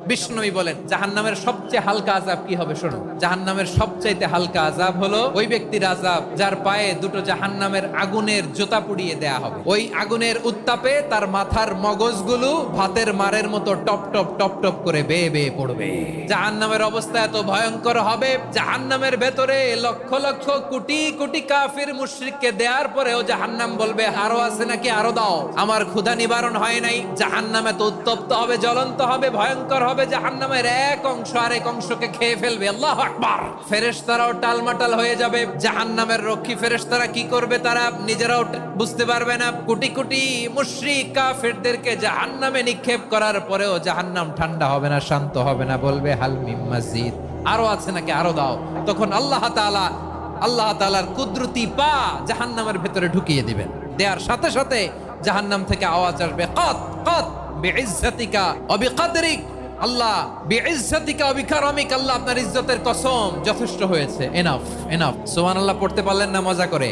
বিষ্ণুনবী বলেন জাহান্নামের সবচেয়ে হালকা আযাব কি হবে শোনো। জাহান্নামের সবচাইতে হালকা আযাব হলো ওই ব্যক্তির আযাব যার পায়ে দুটো জাহান্নামের আগুনের জুতা পুড়িয়ে দেয়া হবে। ওই আগুনের উত্তাপে তার মাথার মগজগুলো ভাতের মারের মতো টপ টপ টপ টপ করে বেয়ে বেয়ে পড়বে। জাহান্নামের অবস্থা এত ভয়ঙ্কর হবে, জাহান্নামের ভেতরে লক্ষ লক্ষ কোটি কোটি কাফির মুশরিককে দেওয়ার পরেও জাহান্নাম বলবে আরো আছে নাকি, আরো দাও, আমার ক্ষুধা নিবারণ হয় নাই। জাহান্নামে তো উত্তপ্ত হবে, জ্বলন্ত হবে, ভয়ঙ্কর হবে। জাহান্নামের এক অংশ আরেক অংশকে খেয়ে ফেলবে। আল্লাহু আকবার। ফেরেশতারাও টালমাটাল হয়ে যাবে। জাহান্নামের রক্ষী ফেরেশতারা কি করবে তারা নিজেরাও বুঝতে পারবে না। কোটি কোটি মুশরিক কাফিরদেরকে জাহান্নামে নিক্ষেপ করার পরেও জাহান্নাম ঠান্ডা হবে না, শান্ত হবে না, বলবে হাল মিন মাজিদ, আরো আছে নাকি, আরো দাও। তখন আল্লাহ তাআলার কুদরতি পা জাহান্নামের ভেতরে ঢুকিয়ে দিবেন। দেয়ার সাথে সাথে জাহান্নাম থেকে আওয়াজ আসবে কাত কাত বিইজ্জাতিকা ওয়া বিকদরিক। আল্লাহ বিইজ্জাতিকা ওয়া বিকারামিক, আল্লাহ আপনার ইজ্জতের কসম, যথেষ্ট হয়েছে, এনাফ এনাফ। সুবহানাল্লাহ পড়তে পারলেন না মজা করে?